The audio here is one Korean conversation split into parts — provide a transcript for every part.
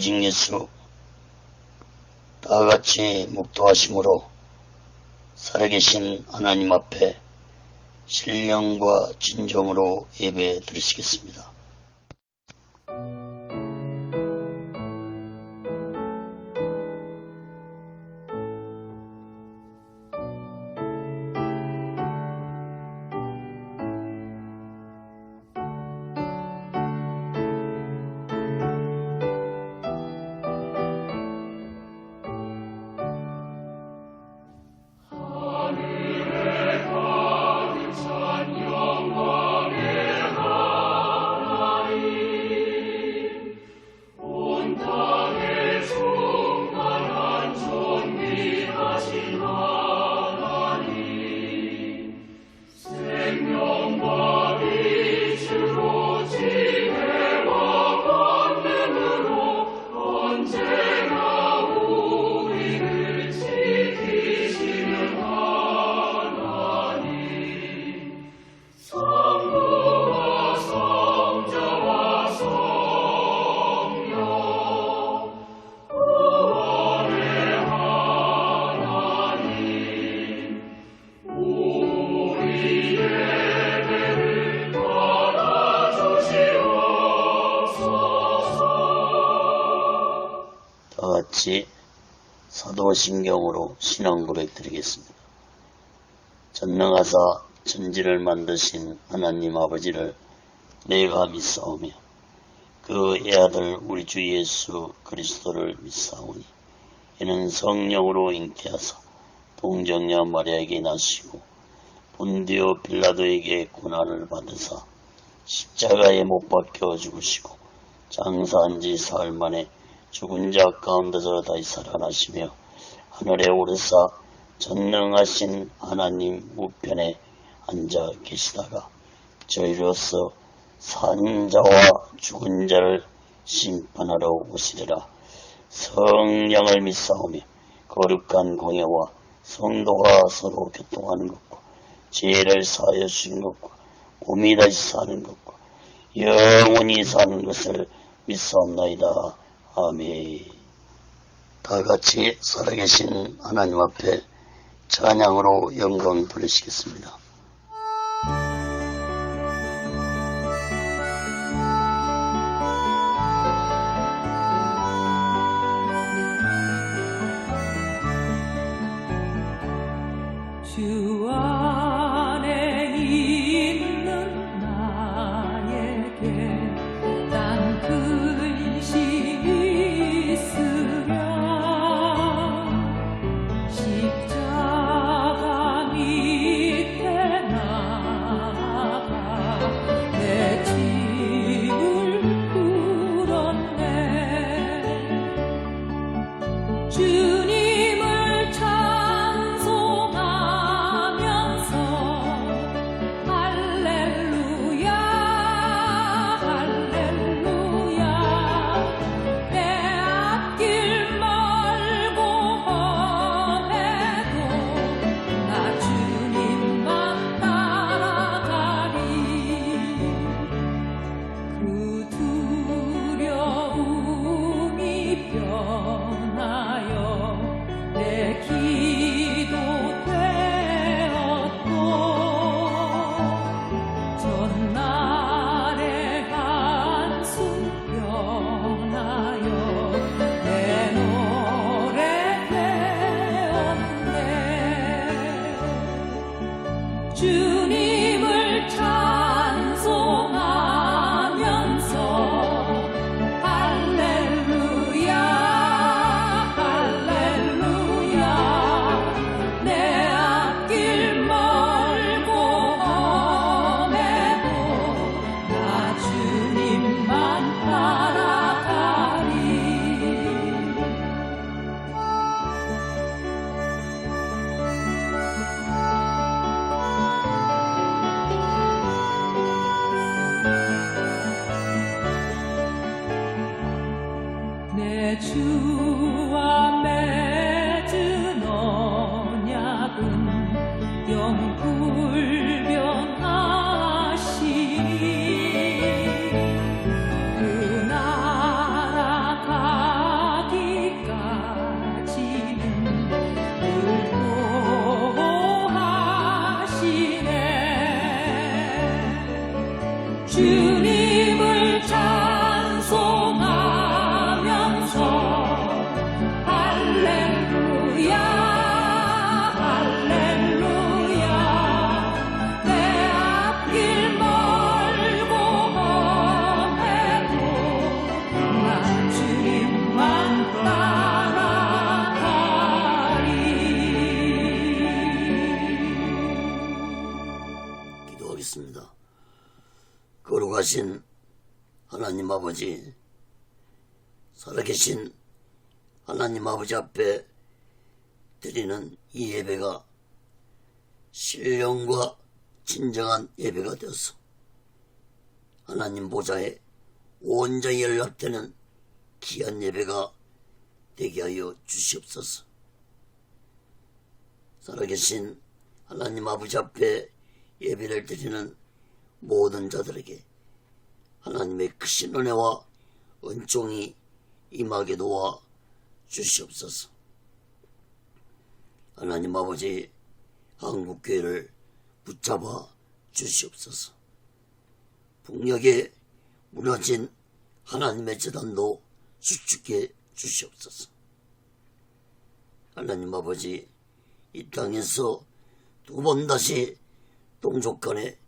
오직 예수 다같이 묵도하심으로 살아계신 하나님 앞에 신령과 진정으로 예배 드리시겠습니다. 다같이 사도신경으로 신앙 고백 드리겠습니다. 전능하사 천지를 만드신 하나님 아버지를 내가 믿사오며 그 애아들 우리 주 예수 그리스도를 믿사오니 이는 성령으로 잉태하사 동정녀 마리아에게 나시고 본디오 빌라도에게 고난을 받으사 십자가에 못 박혀 죽으시고 장사한 지 사흘 만에 죽은 자 가운데서 다시 살아나시며 하늘에 오르사 전능하신 하나님 우편에 앉아 계시다가 저희로서 산 자와 죽은 자를 심판하러 오시리라. 성령을 믿사오며 거룩한 공예와 성도가 서로 교통하는 것과 죄를 사하여 주신 것과 몸이 다시 사는 것과 영원히 사는 것을 믿사옵나이다. 아멘. 다같이 살아계신 하나님 앞에 찬양으로 영광 돌리시겠습니다. 주 안에 있는 나에게 난 근심이 있으랴. 십자가 밑에 나아가 내 짐을 풀었네. 주님을 찬송하면서 할렐루야 할렐루야. 내 앞길 멀고 험해도 나 주님만 따라가리. 그 두려움이 변하여 거룩하신 하나님 아버지, 살아계신 하나님 아버지 앞에 드리는 이 예배가 신령과 진정한 예배가 되어서 하나님 보좌에 온전히 연락되는 귀한 예배가 되게 하여 주시옵소서. 살아계신 하나님 아버지 앞에 예배를 드리는 모든 자들에게 하나님의 크신 은혜와 은총이 임하게 도와 주시옵소서. 하나님 아버지, 한국교회를 붙잡아 주시옵소서. 북녘에 무너진 하나님의 재단도 수축해 주시옵소서. 하나님 아버지, 이 땅에서 두 번 다시 동족 간에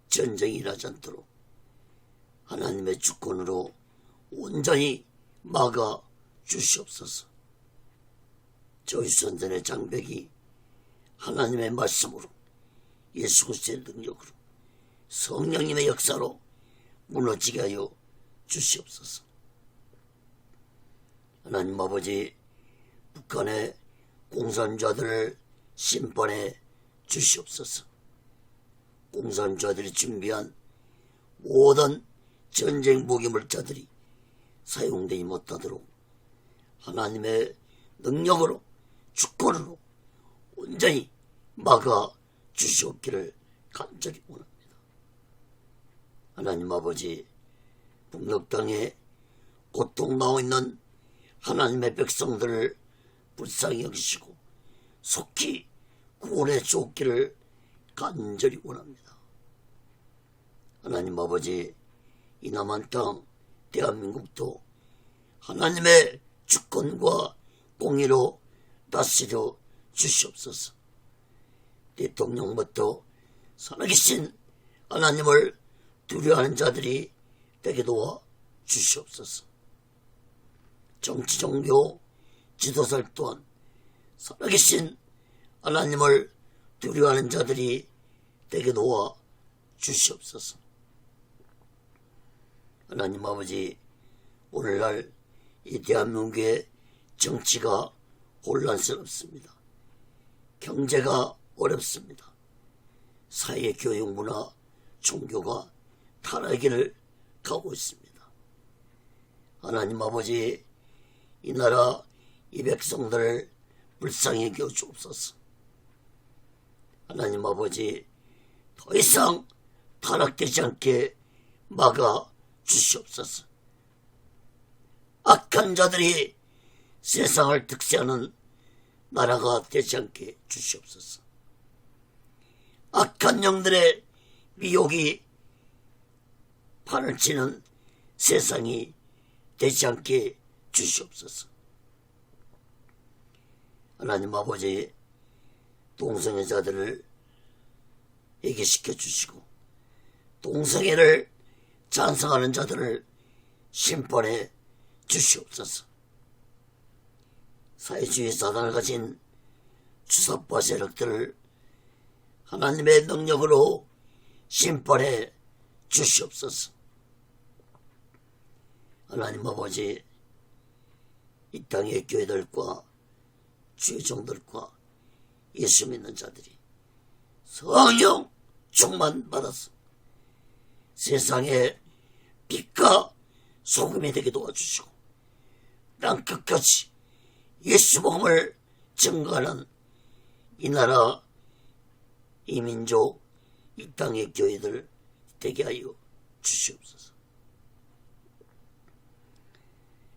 전쟁이 일어나지 않도록 하나님의 주권으로 온전히 막아 주시옵소서. 저희 선전의 장벽이 하나님의 말씀으로, 예수 그리스도의 능력으로, 성령님의 역사로 무너지게 하여 주시옵소서. 하나님 아버지, 북한의 공산주의자들을 심판해 주시옵소서. 공산주의자들이 준비한 모든 전쟁 무기 물자들이 사용되지 못하도록 하나님의 능력으로, 주권으로 온전히 막아 주시옵기를 간절히 원합니다. 하나님 아버지, 북녘 땅에 고통당하고 있는 하나님의 백성들을 불쌍히 여기시고 속히 구원해 주옵기를 간절히 원합니다. 하나님 아버지, 이 남한 땅 대한민국도 하나님의 주권과 공의로 다스려 주시옵소서. 대통령부터 살아계신 하나님을 두려워하는 자들이 되게 도와 주시옵소서. 정치, 종교, 지도자 또한 살아계신 하나님을 두려워하는 자들이 되게 도와 주시옵소서. 하나님 아버지, 오늘날 이 대한민국의 정치가 혼란스럽습니다. 경제가 어렵습니다. 사회, 교육, 문화, 종교가 타락기를 가고 있습니다. 하나님 아버지, 이 나라 이 백성들을 불쌍히 여겨 주옵소서. 하나님 아버지, 더 이상 타락되지 않게 막아 주시옵소서. 악한 자들이 세상을 득세하는 나라가 되지 않게 주시옵소서. 악한 영들의 미혹이 판을 치는 세상이 되지 않게 주시옵소서. 하나님 아버지, 동성애자들을 예개시켜 주시고 동성애를 찬성하는 자들을 심판해 주시옵소서. 사회주의 사단을 가진 주사파 세력들을 하나님의 능력으로 심판해 주시옵소서. 하나님 아버지, 이 땅의 교회들과 주의종들과 예수 믿는 자들이 성령 충만 받아서 세상에 빛과 소금이 되게 도와주시고 땅 끝까지 예수 복음을 증거하는 이 나라, 이 민족, 이 땅의 교회들 되게 하여 주시옵소서.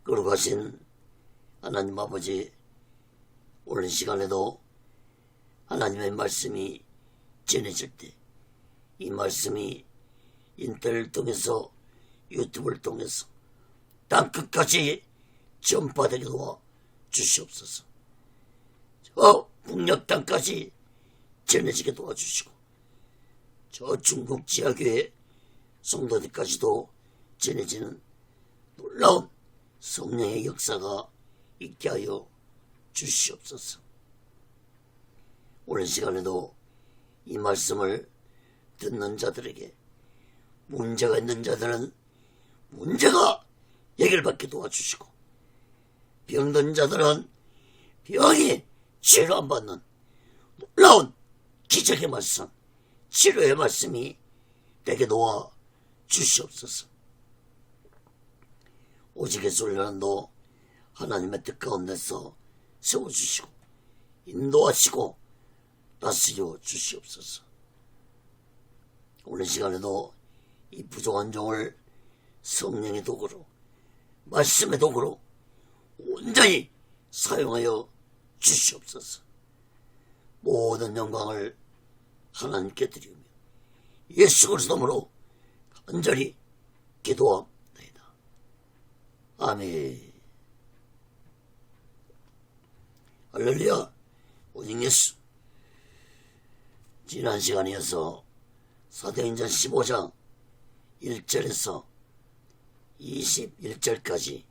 거룩하신 하나님 아버지, 오늘 시간에도 하나님의 말씀이 전해질 때 이 말씀이 인터넷을 통해서, 유튜브를 통해서 땅끝까지 전파되게 도와 주시옵소서. 저 북녘 땅까지 전해지게 도와주시고 저 중국 지하교회 성도들까지도 전해지는 놀라운 성령의 역사가 있게 하여 주시옵소서. 오늘 시간에도 이 말씀을 듣는 자들에게 문제가 있는 자들은 문제가 해결받게 도와주시고, 병든 자들은 병이 치료 안 받는 놀라운 기적의 말씀, 치료의 말씀이 내게 놓아 주시옵소서. 오직 예수 훈련도 하나님의 뜻 가운데서 세워주시고 인도하시고 다스려 주시옵소서. 오늘 시간에도 이 부족한 종을 성령의 도구로, 말씀의 도구로 온전히 사용하여 주시옵소서. 모든 영광을 하나님께 드리며 예수 그리스도로 간절히 기도합니다. 아멘. 할렐루야. 오직 예수. 지난 시간이어서 사도행전 15장 1절에서 21절까지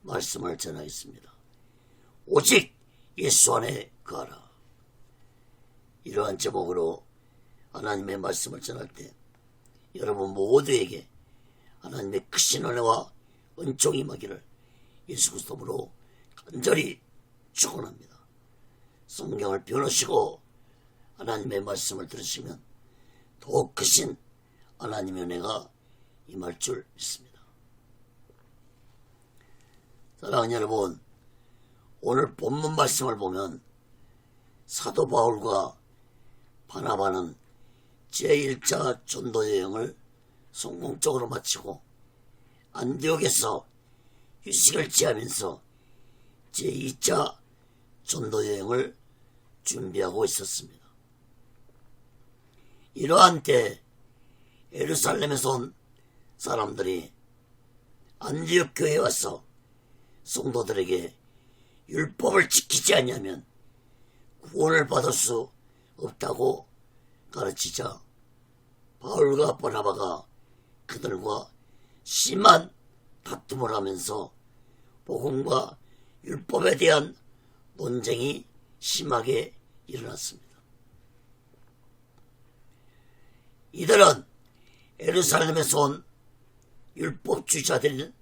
말씀을 전하겠습니다. 오직 예수 안에 거하라. 이러한 제목으로 하나님의 말씀을 전할 때 여러분 모두에게 하나님의 크신 은혜와 은총이 임하기를 예수 그리스도로 간절히 축원합니다. 성경을 펴놓으시고 하나님의 말씀을 들으시면 더욱 크신 하나님의 은혜가 임할 줄 믿습니다. 사랑하는 여러분, 오늘 본문 말씀을 보면 사도 바울과 바나바는 제1차 전도 여행을 성공적으로 마치고 안디옥에서 휴식을 취하면서 제2차 전도 여행을 준비하고 있었습니다. 이러한 때 예루살렘에서 온 사람들이 안디옥 교회에 와서 성도들에게 율법을 지키지 않으면 구원을 받을 수 없다고 가르치자 바울과 바나바가 그들과 심한 다툼을 하면서 복음과 율법에 대한 논쟁이 심하게 일어났습니다. 이들은 예루살렘에서 온 율법주의자들인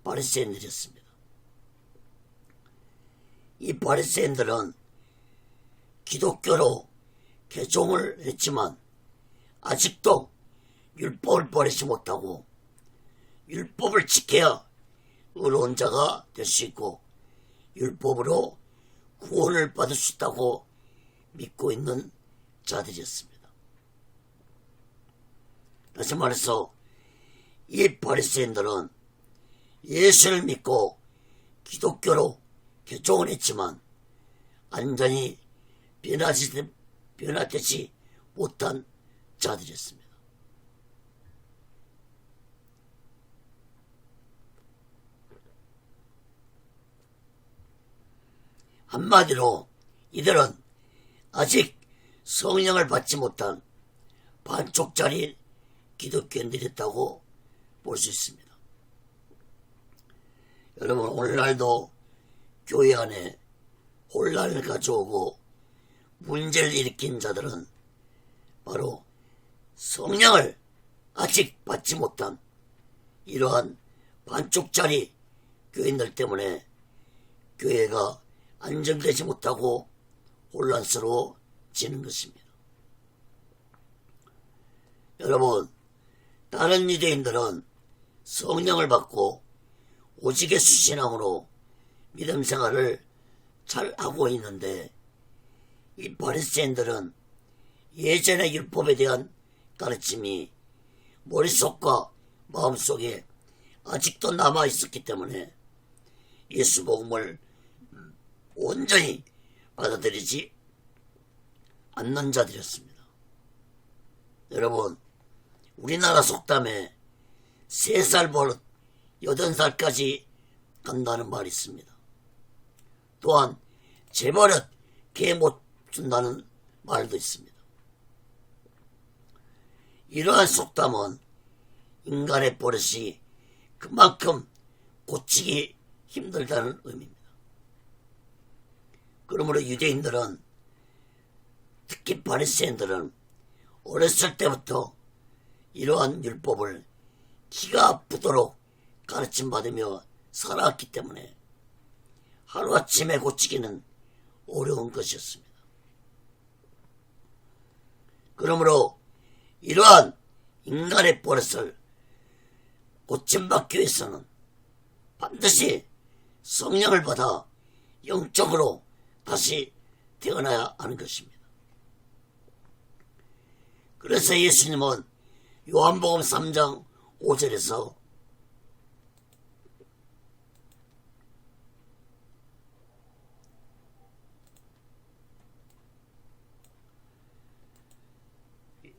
바리새인들이었습니다. 이 바리새인들은 기독교로 개종을 했지만 아직도 율법을 버리지 못하고 율법을 지켜야 의로운 자가 될 수 있고 율법으로 구원을 받을 수 있다고 믿고 있는 자들이었습니다. 다시 말해서 이 바리새인들은 예수를 믿고 기독교로 개종을 했지만 완전히 변화되지 못한 자들이었습니다. 한마디로 이들은 아직 성령을 받지 못한 반쪽짜리 기독교인들이었다고 볼 수 있습니다. 여러분, 오늘날도 교회 안에 혼란을 가져오고 문제를 일으킨 자들은 바로 성령을 아직 받지 못한 이러한 반쪽짜리 교인들 때문에 교회가 안정되지 못하고 혼란스러워지는 것입니다. 여러분, 다른 유대인들은 성령을 받고 오직 예수 신앙으로 믿음 생활을 잘 하고 있는데 이 바리새인들은 예전의 율법에 대한 가르침이 머릿속과 마음속에 아직도 남아 있었기 때문에 예수 복음을 온전히 받아들이지 않는 자들이었습니다. 여러분, 우리나라 속담에 3살 버릇 80살까지 간다는 말이 있습니다. 또한 제 버릇 개 못 준다는 말도 있습니다. 이러한 속담은 인간의 버릇이 그만큼 고치기 힘들다는 의미입니다. 그러므로 유대인들은, 특히 바리새인들은 어렸을 때부터 이러한 율법을 기가 아프도록 가르침받으며 살아왔기 때문에 하루아침에 고치기는 어려운 것이었습니다. 그러므로 이러한 인간의 버릇을 고침받기 위해서는 반드시 성령을 받아 영적으로 다시 태어나야 하는 것입니다. 그래서 예수님은 요한복음 3장 5절에서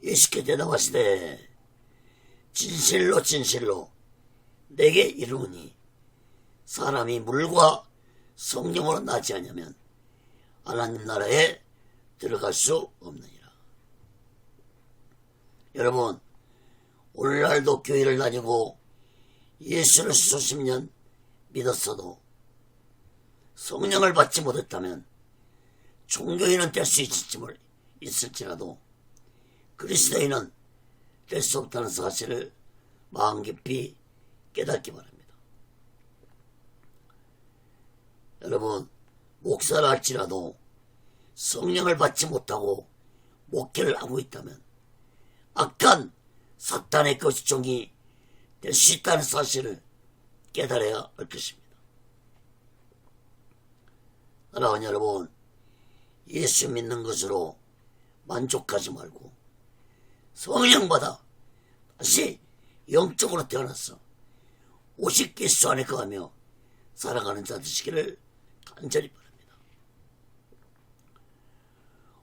예수께 대답하시되 진실로 진실로 내게 이르노니 사람이 물과 성령으로 나지 않으면 하나님 나라에 들어갈 수 없느니라. 여러분, 오늘날도 교회를 다니고 예수를 수십 년 믿었어도 성령을 받지 못했다면 종교인은 될 수 있을지라도 그리스도인은 될 수 없다는 사실을 마음 깊이 깨닫기 바랍니다. 여러분, 목사를 할지라도 성령을 받지 못하고 목회를 하고 있다면 악한 사탄의 거시종이 될 수 있다는 사실을 깨달아야 할 것입니다. 사랑하는 여러분, 예수 믿는 것으로 만족하지 말고 성령 받아 다시 영적으로 태어나서 오직 예수 안에 거하며 살아가는 자 되시기를 간절히 바랍니다.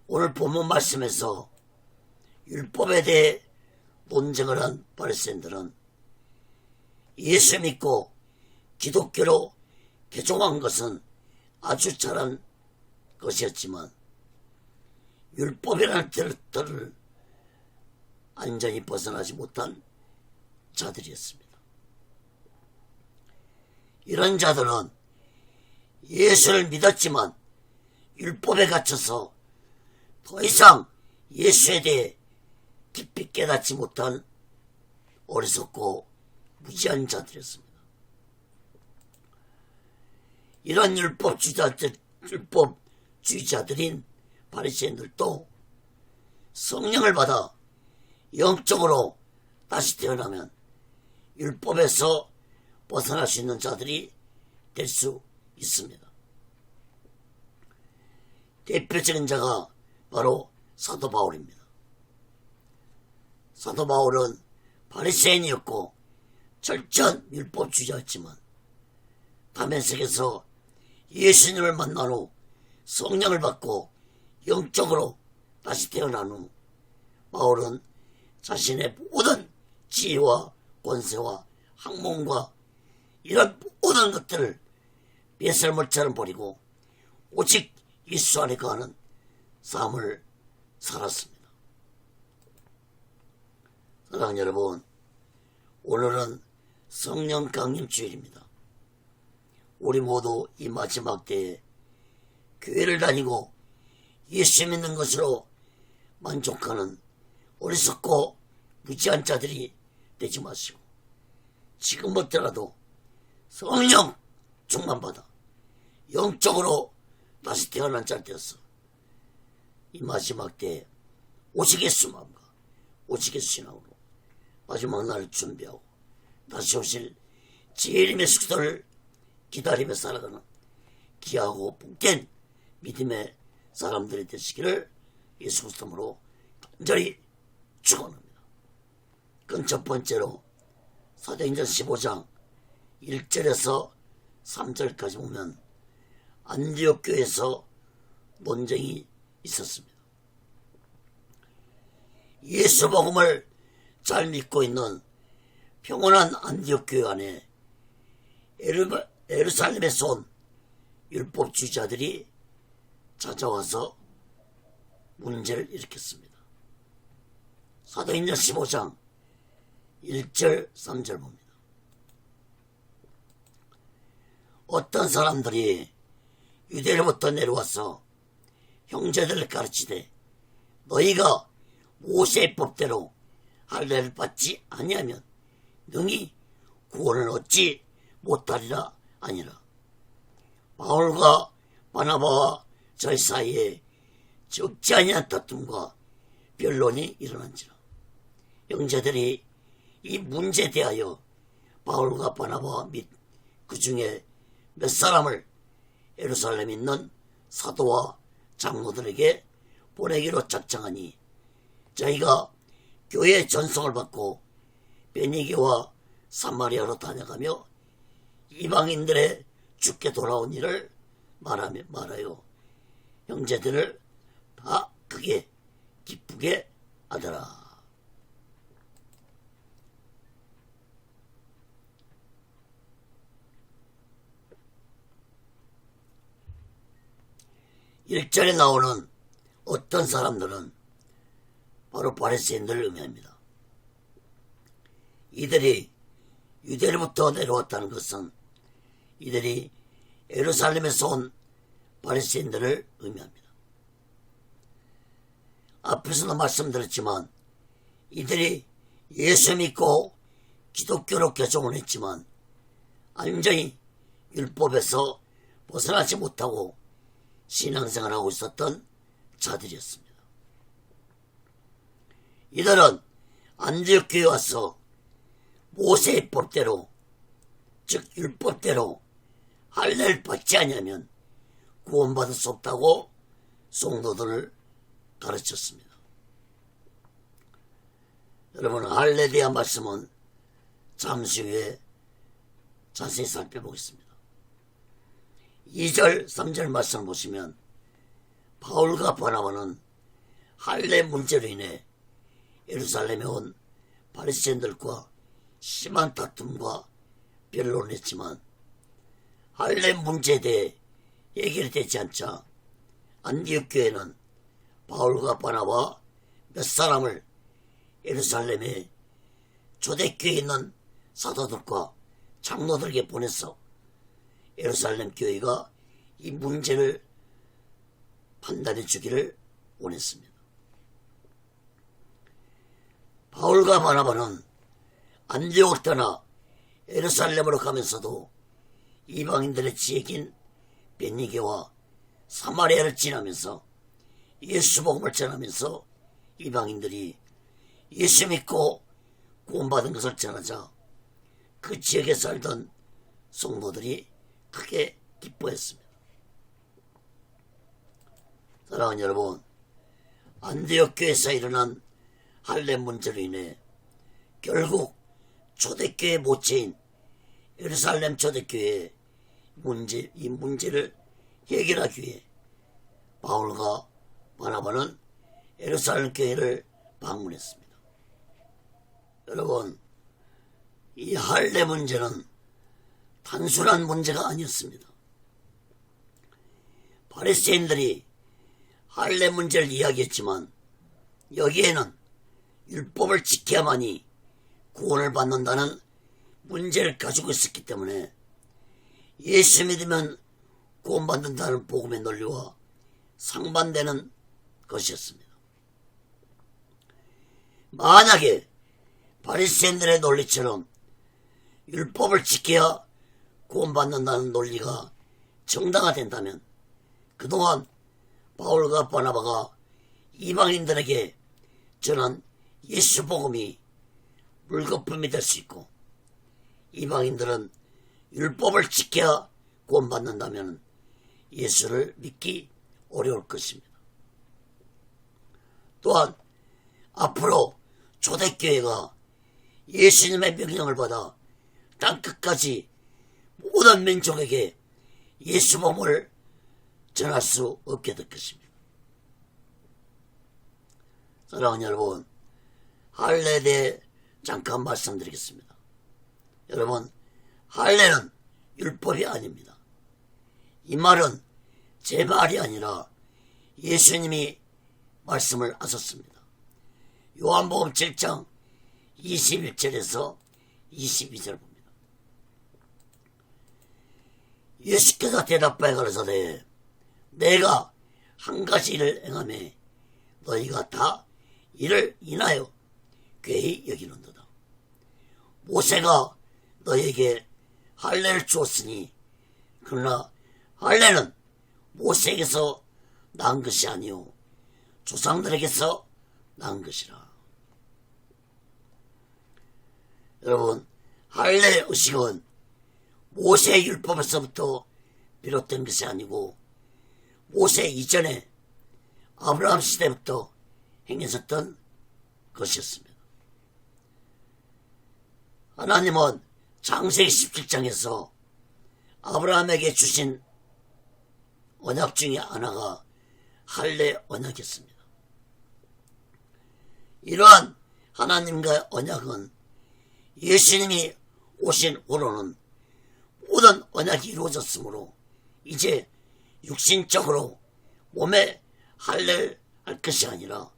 오늘 본문 말씀에서 율법에 대해 논쟁을 한 바리새인들은 예수 믿고 기독교로 개종한 것은 아주 잘한 것이었지만 율법이라는 틀을 완전히 벗어나지 못한 자들이었습니다. 이런 자들은 예수를 믿었지만 율법에 갇혀서 더 이상 예수에 대해 깊이 깨닫지 못한 어리석고 무지한 자들이었습니다. 이런 율법주의자들인 바리새인들도 성령을 받아 영적으로 다시 태어나면 율법에서 벗어날 수 있는 자들이 될 수 있습니다. 대표적인 자가 바로 사도 바울입니다. 사도 바울은 바리새인이었고 철저한 율법주의자였지만 다메섹에서 예수님을 만난 후 성령을 받고 영적으로 다시 태어난 후 바울은 자신의 모든 지혜와 권세와 학문과 이런 모든 것들을 뱃설물처럼 버리고 오직 예수 안에 거하는 삶을 살았습니다. 사랑하는 여러분, 오늘은 성령 강림 주일입니다. 우리 모두 이 마지막 때에 교회를 다니고 예수 믿는 것으로 만족하는 어리석고 무지한 자들이 되지 마시고 지금부터라도 성령 충만받아 영적으로 다시 태어난 자 되어서 이 마지막 때에 오직 예수 마음과 오직 예수 신앙으로 마지막 날을 준비하고 다시 오실 재림의 숙소를 기다리며 살아가는 귀하고 복된 믿음의 사람들이 되시기를 예수 그리스도로 간절히 축원합니다. 그건 첫 번째로 사도행전 15장 1절에서 3절까지 보면 안디옥 교회에서 논쟁이 있었습니다. 예수 복음을 잘 믿고 있는 평온한 안디옥 교회 안에 예루살렘에서 온 율법주의자들이 찾아와서 문제를 일으켰습니다. 사도행전 15장 1절 3절 봅니다. 어떤 사람들이 유대로부터 내려와서 형제들을 가르치되 너희가 모세의 법대로 할례를 받지 아니하면 능히 구원을 얻지 못하리라 아니라. 바울과 바나바와 저희 사이에 적지 아니한 다툼과 변론이 일어난지라. 형제들이 이 문제에 대하여 바울과 바나바 및 그 중에 몇 사람을 예루살렘에 있는 사도와 장로들에게 보내기로 작정하니 저희가 교회의 전송을 받고 베니게와 사마리아로 다녀가며 이방인들의 죽게 돌아온 일을 말하여 형제들을 다 크게 기쁘게 하더라. 일절에 나오는 어떤 사람들은 바로 바리새인들을 의미합니다. 이들이 유대로부터 내려왔다는 것은 이들이 예루살렘에서 온 바리새인들을 의미합니다. 앞에서도 말씀드렸지만 이들이 예수 믿고 기독교로 개종을 했지만 완전히 율법에서 벗어나지 못하고 신앙생활을 하고 있었던 자들이었습니다. 이들은 안디옥 교회에 와서 모세의 법대로, 즉 율법대로 할례를 받지 않으면 구원받을 수 없다고 성도들을 가르쳤습니다. 여러분, 할례에 대한 말씀은 잠시 후에 자세히 살펴보겠습니다. 2절, 3절 말씀을 보시면 바울과 바나바는 할례 문제로 인해 예루살렘에 온 바리새인들과 심한 다툼과 변론을 했지만 할례 문제에 대해 해결되지 않자 안디옥 교회는 바울과 바나바 몇 사람을 예루살렘에 초대교회에 있는 사도들과 장로들에게 보내서 예루살렘 교회가 이 문제를 판단해 주기를 원했습니다. 바울과 바나바는 안디옥을 떠나 예루살렘으로 가면서도 이방인들의 지역인 베니게와 사마리아를 지나면서 예수 복음을 전하면서 이방인들이 예수 믿고 구원받은 것을 전하자 그 지역에 살던 성도들이 크게 기뻐했습니다. 사랑하는 여러분, 안디옥 교회에서 일어난 할례 문제로 인해 결국 초대교회 모체인 예루살렘 초대교회의 이 문제를 해결하기 위해 바울과 바나바는 예루살렘 교회를 방문했습니다. 여러분, 이 할례 문제는 단순한 문제가 아니었습니다. 바리새인들이 할례 문제를 이야기했지만 여기에는 율법을 지켜야만이 구원을 받는다는 문제를 가지고 있었기 때문에 예수 믿으면 구원받는다는 복음의 논리와 상반되는 것이었습니다. 만약에 바리새인들의 논리처럼 율법을 지켜야 구원받는다는 논리가 정당화된다면 그동안 바울과 바나바가 이방인들에게 전한 예수 복음이 물거품이 될 수 있고 이방인들은 율법을 지켜야 구원받는다면 예수를 믿기 어려울 것입니다. 또한 앞으로 초대교회가 예수님의 명령을 받아 땅끝까지 모든 민족에게 예수 복음을 전할 수 없게 될 것입니다. 사랑하는 여러분, 할례에 대해 잠깐 말씀드리겠습니다. 여러분, 할례는 율법이 아닙니다. 이 말은 제 말이 아니라 예수님이 말씀을 하셨습니다. 요한복음 7장 21절에서 22절 봅니다. 예수께서 대답하여 가라사대 내가 한 가지 일을 행하매 너희가 다 이를 인하여 괴히 여기는도다. 모세가 너에게 할례를 주었으니 그러나 할례는 모세에게서 난 것이 아니오 조상들에게서 난 것이라. 여러분, 할례 의식은 모세 율법에서부터 비롯된 것이 아니고 모세 이전에 아브라함 시대부터 행했었던 것이었습니다. 하나님은 창세기 17장에서 아브라함에게 주신 언약 중에 하나가 할례 언약이었습니다. 이러한 하나님과의 언약은 예수님이 오신 후로는 모든 언약이 이루어졌으므로 이제 육신적으로 몸에 할례를 할 것이 아니라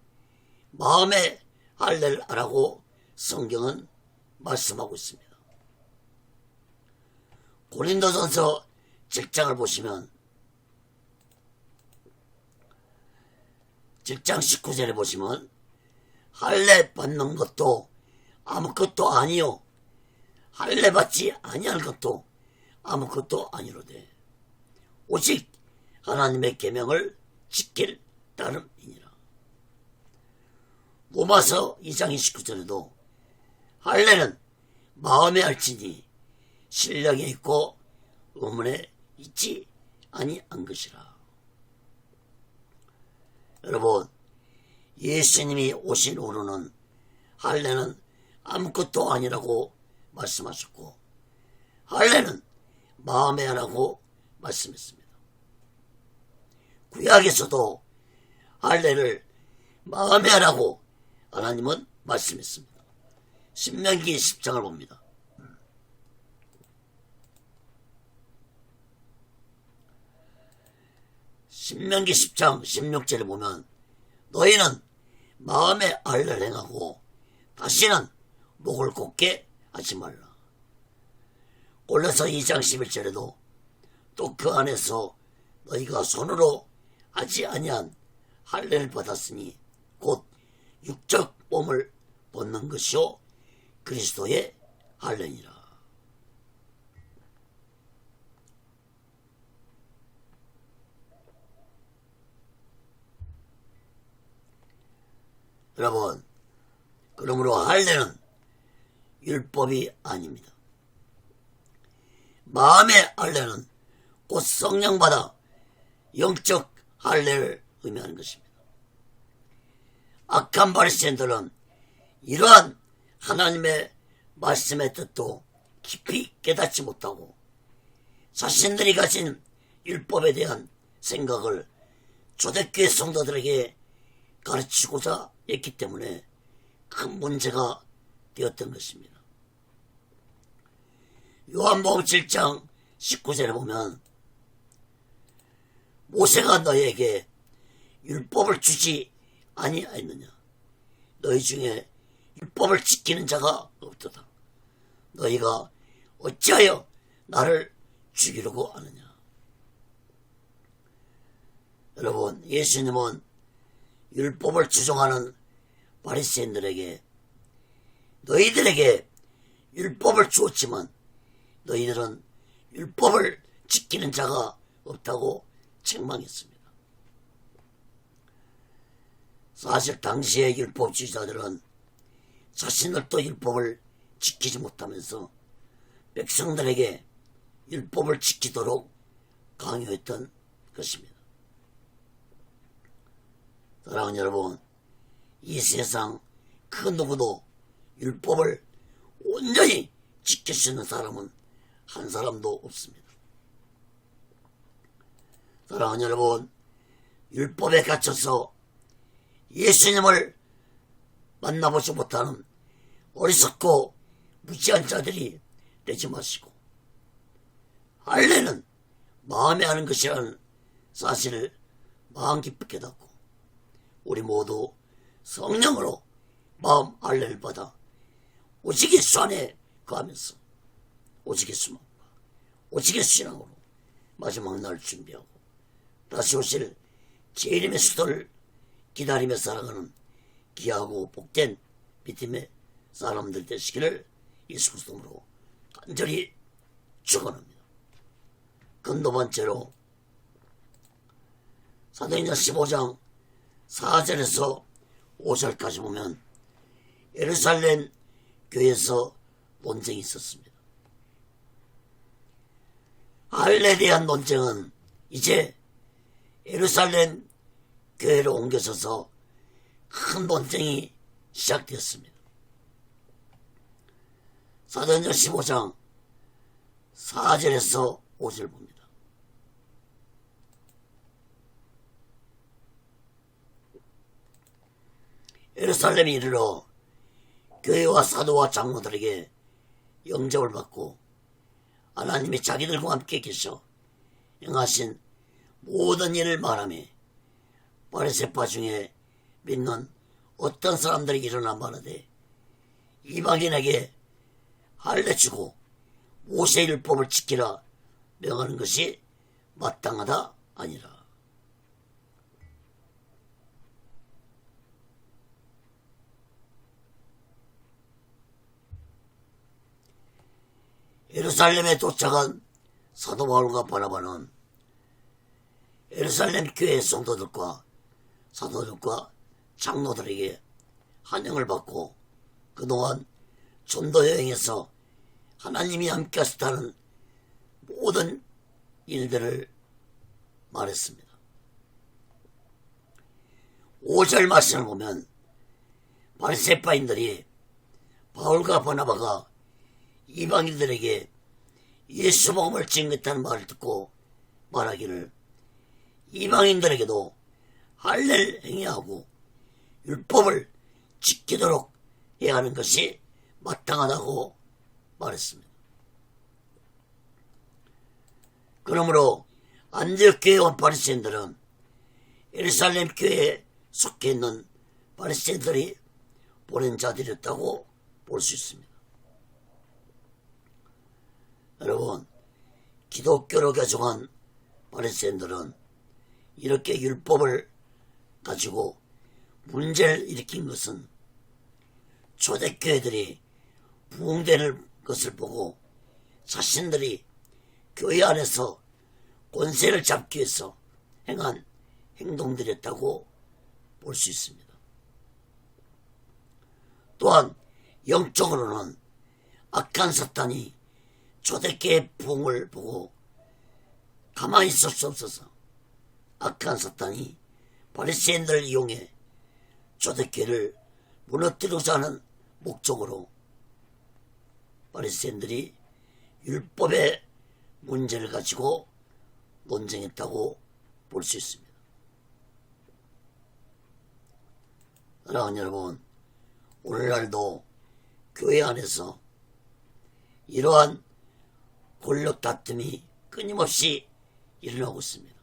마음에 할례를 하라고 성경은 말씀하고 있습니다. 고린도전서 7장을 보시면 7장 19절에 보시면 할례 받는 것도 아무것도 아니요 할례 받지 아니할 것도 아무것도 아니로되 오직 하나님의 계명을 지킬 따름이니라. 로마서 2장 29절에도 할례는 마음에 할지니 신령에 있고 의문에 있지 아니한 것이라. 여러분, 예수님이 오신 후로는 할례는 아무것도 아니라고 말씀하셨고 할례는 마음에 하라고 말씀했습니다. 구약에서도 할례를 마음에 하라고 하나님은 말씀했습니다. 신명기 10장을 봅니다. 신명기 10장 16절에 보면 너희는 마음에 할례를 행하고 다시는 목을 곧게 하지 말라. 골로새 2장 11절에도 또 그 안에서 너희가 손으로 하지 아니한 할례를 받았으니 곧 육적 몸을 벗는 것이요 그리스도의 할례니라. 여러분, 그러므로 할례는 율법이 아닙니다. 마음의 할례는 곧 성령받아 영적 할례를 의미하는 것입니다. 악한 바리새인들은 이러한 하나님의 말씀의 뜻도 깊이 깨닫지 못하고 자신들이 가진 율법에 대한 생각을 초대교회 성도들에게 가르치고자 했기 때문에 큰 문제가 되었던 것입니다. 요한복음 7장 19절에 보면 모세가 너희에게 율법을 주지 아니하였느냐 너희 중에 율법을 지키는 자가 없도다. 너희가 어찌하여 나를 죽이려고 하느냐. 여러분, 예수님은 율법을 주종하는 바리새인들에게 너희들에게 율법을 주었지만 너희들은 율법을 지키는 자가 없다고 책망했습니다. 사실 당시의 율법주의자들은 자신들도 율법을 지키지 못하면서 백성들에게 율법을 지키도록 강요했던 것입니다. 사랑하는 여러분, 이 세상 그 누구도 율법을 온전히 지킬 수 있는 사람은 한 사람도 없습니다. 사랑하는 여러분, 율법에 갇혀서 예수님을 만나보지 못하는 어리석고 무지한 자들이 되지 마시고 할례는 마음에 하는 것이라는 사실을 마음 깊이 깨닫고 우리 모두 성령으로 마음 할례를 받아 오직 예수 안에 거하면서 오직 예수만과 오직 예수 신앙으로 마지막 날 준비하고 다시 오실 재림의 수도를 기다리며 살아가는 귀하고 복된 믿음의 사람들 되시기를 예수 그리스도로 간절히 축원합니다. 그 두 번째로 사도행전 15장 4절에서 5절까지 보면 예루살렘 교회에서 논쟁이 있었습니다. 할례에 대한 논쟁은 이제 예루살렘 교회로 옮겨져서 큰 논쟁이 시작되었습니다. 사도행전 15장 4절에서 5절 봅니다. 예루살렘에 이르러 교회와 사도와 장로들에게 영접을 받고 하나님이 자기들과 함께 계셔 행하신 모든 일을 말하며 바리새파 중에 믿는 어떤 사람들이 일어나 말하되 이방인에게 할례주고 모세의 율법을 지키라 명하는 것이 마땅하다 아니라. 예루살렘에 도착한 사도 바울과 바나바는 예루살렘 교회 성도들과 사도들과 장로들에게 환영을 받고 그동안 전도 여행에서 하나님이 함께 하셨다는 모든 일들을 말했습니다. 5절 말씀을 보면 바리새파인들이 바울과 바나바가 이방인들에게 예수 복음을 증거했다는 말을 듣고 말하기를 이방인들에게도 할례를 행해하고 율법을 지키도록 해야 하는 것이 마땅하다고 말했습니다. 그러므로 안디옥 교회에 온 바리새인들은 예루살렘 교회에 속해 있는 바리새인들이 보낸 자들이었다고 볼 수 있습니다. 여러분, 기독교로 개종한 바리새인들은 이렇게 율법을 가지고 문제를 일으킨 것은 초대교회들이 부흥되는 것을 보고 자신들이 교회 안에서 권세를 잡기 위해서 행한 행동들이었다고 볼 수 있습니다. 또한 영적으로는 악한 사탄이 초대교회 부흥을 보고 가만히 있을 수 없어서 악한 사탄이 바리새인들을 이용해 초대교회를 무너뜨리고자 하는 목적으로 바리새인들이 율법의 문제를 가지고 논쟁했다고 볼 수 있습니다. 사랑하는 여러분, 오늘날도 교회 안에서 이러한 권력 다툼이 끊임없이 일어나고 있습니다.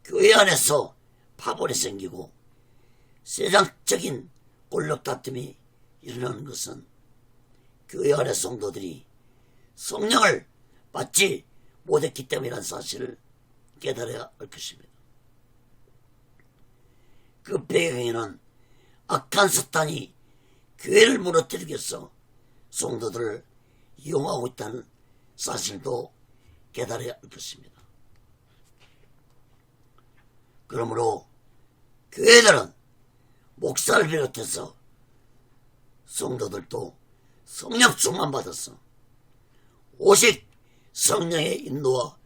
교회 안에서 파벌이 생기고 세상적인 권력 다툼이 일어나는 것은 교회 안의 성도들이 성령을 받지 못했기 때문이라는 사실을 깨달아야 할 것입니다. 그 배경에는 악한 사탄이 교회를 무너뜨리기 위해서 성도들을 이용하고 있다는 사실도 깨달아야 할 것입니다. 그러므로 교회들은 목사를 비롯해서 성도들도 성령 충만 받아서 오직 성령의 인도와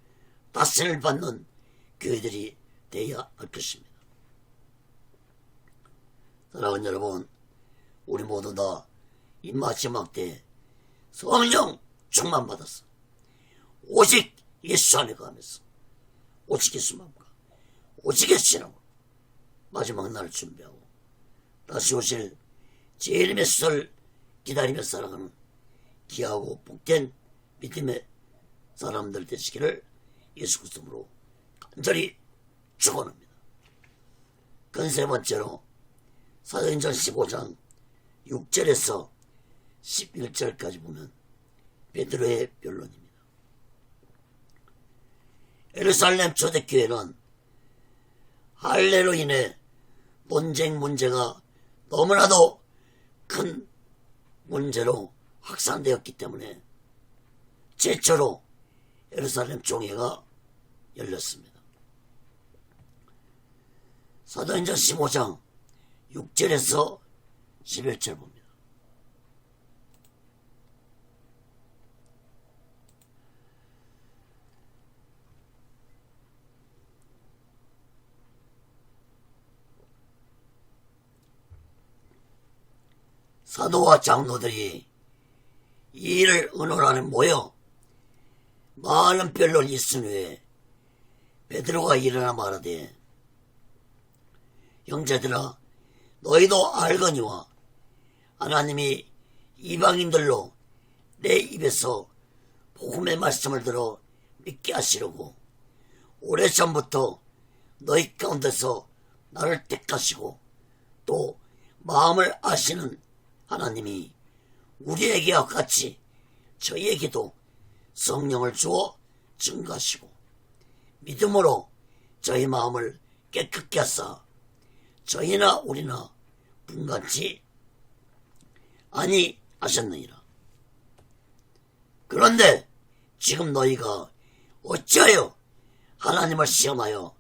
다스림을 받는 교회들이 되어야 할 것입니다. 사랑하는 여러분, 우리 모두 다 이 마지막 때에 성령 충만 받아서 오직 예수 안에 가면서 오직 예수만과 오직 예수라고 마지막 날을 준비하고 다시 오실 주의 메시지를 기다리며 살아가는 귀하고 복된 믿음의 사람들 되시기를 예수 그리스도로 간절히 축원합니다. 그 세 번째로 사도행전 15장 6절에서 11절까지 보면 베드로의 변론입니다. 예루살렘 초대교회는 할례로 인해 논쟁 문제가 너무나도 큰 문제로 확산되었기 때문에 최초로 예루살렘 총회가 열렸습니다. 사도행전 15장 6절에서 11절 봅니다. 사도와 장로들이 이 일을 의논하러 모여 많은 변론이 있은 후에 베드로가 일어나 말하되 형제들아 너희도 알거니와 하나님이 이방인들로 내 입에서 복음의 말씀을 들어 믿게 하시려고 오래전부터 너희 가운데서 나를 택하시고 또 마음을 아시는 하나님이 우리에게와 같이 저희에게도 성령을 주어 증거하시고 믿음으로 저희 마음을 깨끗게 하사 저희나 우리나 분간치 아니하셨느니라. 그런데 지금 너희가 어찌하여 하나님을 시험하여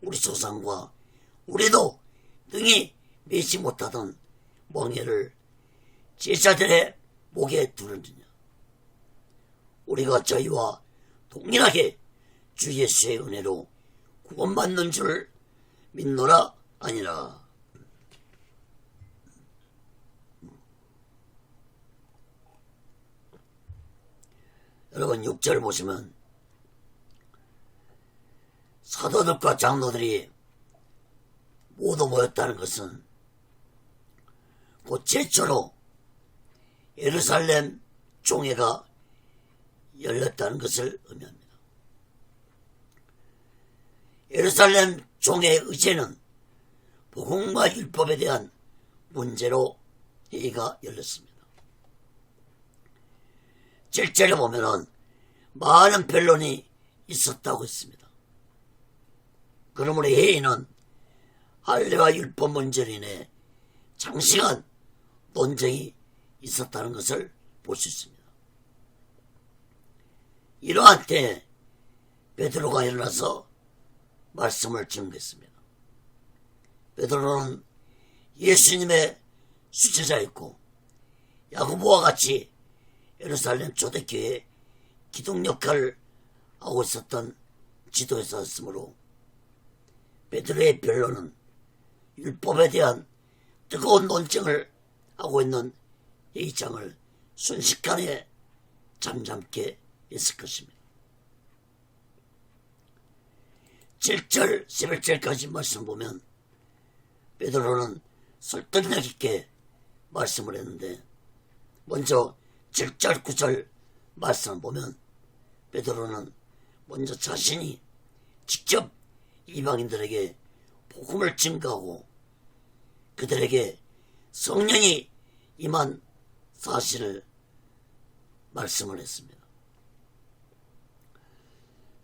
우리 조상과 우리도 능히 믿지 못하던 멍에를 제자들의 목에 두르느냐. 우리가 저희와 동일하게 주 예수의 은혜로 구원받는 줄 믿노라 아니라. 여러분 6절 보시면 사도들과 장로들이 모두 모였다는 것은 곧 최초로 예루살렘 총회가 열렸다는 것을 의미합니다. 예루살렘 총회의 의제는 복음과 율법에 대한 문제로 회의가 열렸습니다. 7절에 보면은 많은 변론이 있었다고 했습니다. 그러므로 회의는 할례와 율법 문제로 인해 장시간 논쟁이 있었다는 것을 볼 수 있습니다. 이러한 때 베드로가 일어나서 말씀을 증거했습니다. 베드로는 예수님의 수제자였고 야고보와 같이 예루살렘 초대교회의 기둥 역할을 하고 있었던 지도자였으므로 베드로의 변론은 율법에 대한 뜨거운 논쟁을 하고 있는 회의장을 순식간에 잠잠케 했을 것입니다. 7절 11절까지 말씀 보면 베드로는 설득력 있게 말씀을 했는데 먼저 7절 9절 말씀을 보면 베드로는 먼저 자신이 직접 이방인들에게 복음을 증거하고 그들에게 성령이 임한 사실을 말씀을 했습니다.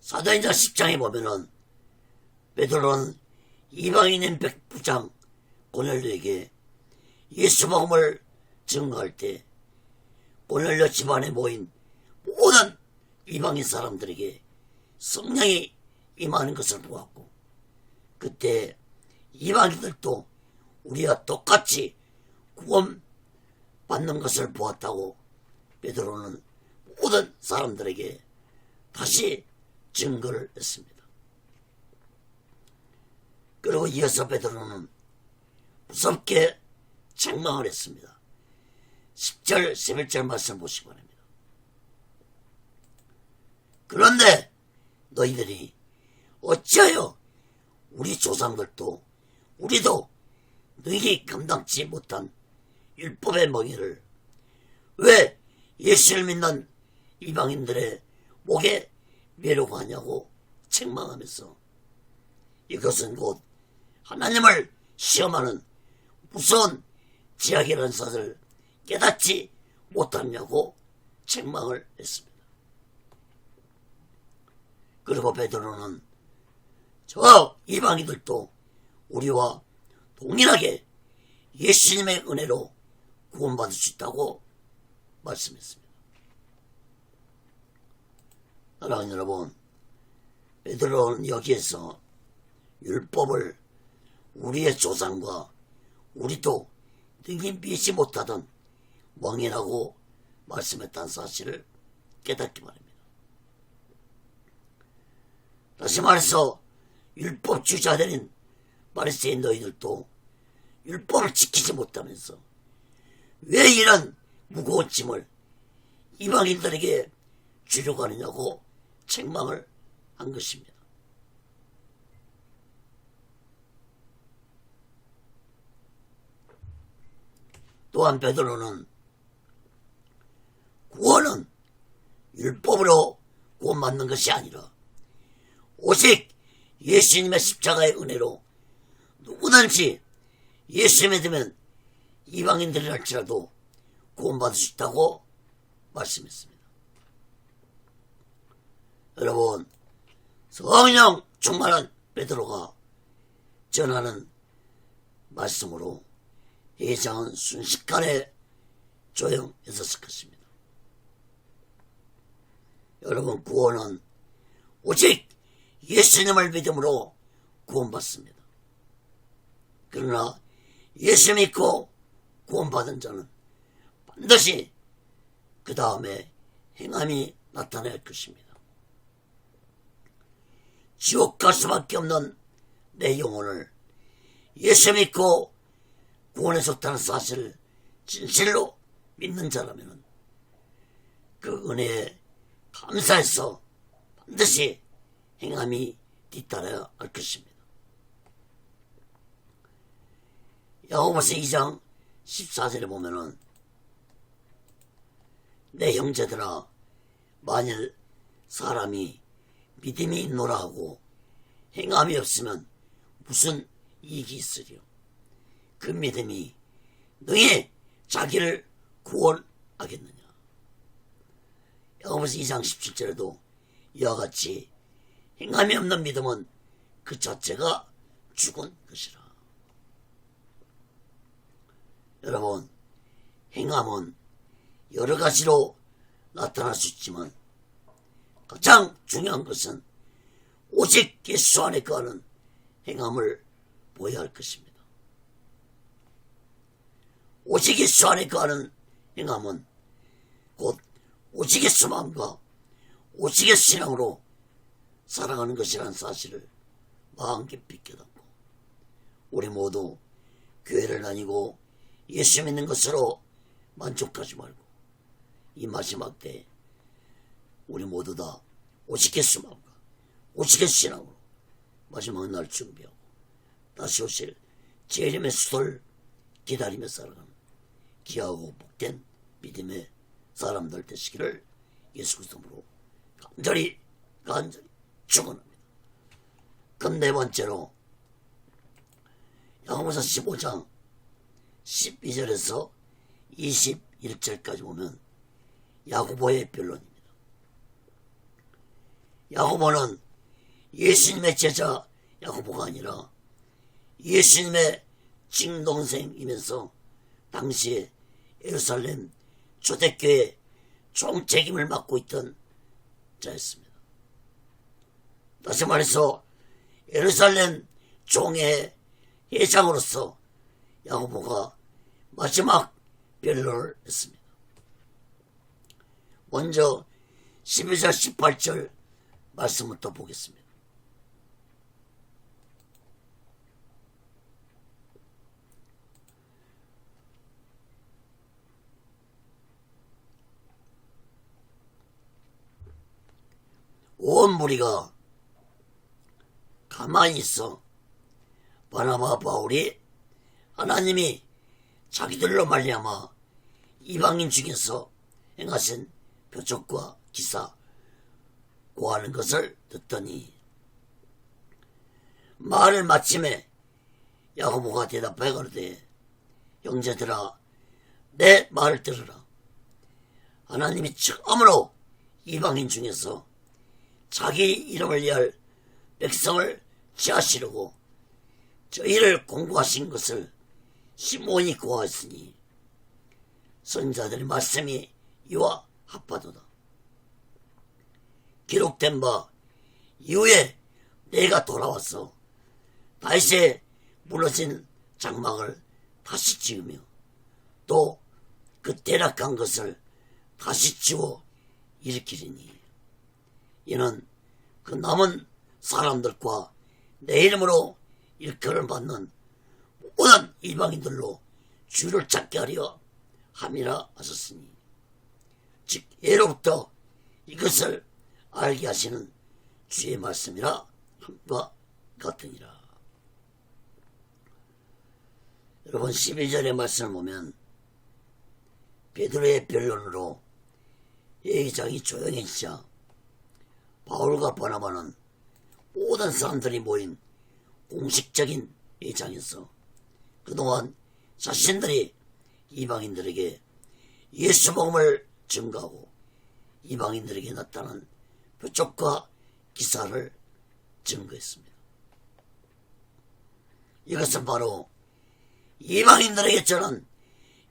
사도행전 10장에 보면은 베드로는 이방인인 백부장 고넬료에게 예수 복음을 증거할 때 고넬료 집안에 모인 모든 이방인 사람들에게 성령이 임하는 것을 보았고 그때 이방인들도 우리와 똑같이 구원 받는 것을 보았다고 베드로는 모든 사람들에게 다시 증거를 했습니다. 그리고 이어서 베드로는 무섭게 책망을 했습니다. 10절 11절 말씀 보시기 바랍니다. 그런데 너희들이 어찌하여 우리 조상들도 우리도 능히 감당치 못한 율법의 멍에를 왜 예수를 믿는 이방인들의 목에 매려고 하냐고 책망하면서 이것은 곧 하나님을 시험하는 무서운 제약이라는 사실을 깨닫지 못하냐고 책망을 했습니다. 그리고 베드로는 저 이방인들도 우리와 동일하게 예수님의 은혜로 구원받을 수 있다고 말씀했습니다. 사랑하는 여러분, 베드로는 여기에서 율법을 우리의 조상과 우리도 능히 믿지 못하던 멍이라고 말씀했다는 사실을 깨닫기 바랍니다. 다시 말해서 율법주의자들인 바리새인 너희들도 율법을 지키지 못하면서 왜 이런 무거운 짐을 이방인들에게 주려고 하느냐고 책망을 한 것입니다. 또한 베드로는 구원은 율법으로 구원받는 것이 아니라 오직 예수님의 십자가의 은혜로 누구든지 예수 믿으면 이방인들이랄지라도 구원받을 수 있다고 말씀했습니다. 여러분, 성령 충만한 베드로가 전하는 말씀으로 회장은 순식간에 조용해졌을 것입니다. 여러분, 구원은 오직 예수님을 믿음으로 구원받습니다. 그러나 예수 믿고 구원받은 자는 반드시 그 다음에 행함이 나타날 것입니다. 지옥 갈 수밖에 없는 내 영혼을 예수 믿고 구원해줬다는 사실을 진실로 믿는 자라면 그 은혜에 감사해서 반드시 행함이 뒤따라야 할 것입니다. 야고보서 2장 14절에 보면은 내 형제들아, 만일 사람이 믿음이 있노라 하고 행함이 없으면 무슨 이익이 있으리요? 그 믿음이 너희 자기를 구원하겠느냐? 야고보서 2장 17절에도 이와 같이 행함이 없는 믿음은 그 자체가 죽은 것이라. 여러분, 행함은 여러 가지로 나타날 수 있지만 가장 중요한 것은 오직 예수 안에 거하는 행함을 보여야 할 것입니다. 오직 예수 안에 거하는 행함은 곧 오직 예수 마음과 오직 예수 신앙으로 살아가는 것이라는 사실을 마음 깊이 깨닫고 우리 모두 교회를 다니고 예수 믿는 것으로 만족하지 말고 이 마지막 때에 우리 모두 다 오직 예수 마음과 오직 예수 신앙으로 마지막 날 준비하고 다시 오실 재림의 수도를 기다리며 살아가는 귀하고 복된 믿음의 사람들 되시기를 예수 그리스도로 간절히 축원합니다. 그럼 네 번째로 야고보서 15장 12절에서 21절까지 보면 야고보의 변론입니다. 야고보는 예수님의 제자 야고보가 아니라 예수님의 친동생이면서 당시에 예루살렘 초대교회 총책임을 맡고 있던 자였습니다. 다시 말해서 예루살렘 종의 회장으로서 야고보가 마지막 변론을 했습니다. 먼저 12절 18절 말씀부터 보겠습니다. 온 무리가 가만히 있어 바나바 바울이 하나님이 자기들로 말미암아 이방인 중에서 행하신 표적과 기사 고하는 것을 듣더니 말을 마침에 야고보가 대답하여 가로되 형제들아 내 말을 들으라. 하나님이 처음으로 이방인 중에서 자기 이름을 위할 백성을 취하시려고 저희를 공고하신 것을 시몬이 고하였으니 선자들의 말씀이 이와 합하도다. 기록된 바 이후에 내가 돌아와서 다윗의 무너진 장막을 다시 지으며 또 그 대락한 것을 다시 지워 일으키리니 이는 그 남은 사람들과 내 이름으로 일컬을 받는 모든 이방인들로 주를 찾게 하려 함이라 하셨으니 즉 예로부터 이것을 알게 하시는 주의 말씀이라 함과 같으니라. 여러분 12절의 말씀을 보면 베드로의 변론으로 예의장이 조용해지자 바울과 바나바는 모든 사람들이 모인 공식적인 예장에서 그동안 자신들이 이방인들에게 예수 복음을 증거하고 이방인들에게 나타난 표적과 기사를 증거했습니다. 이것은 바로 이방인들에게 전한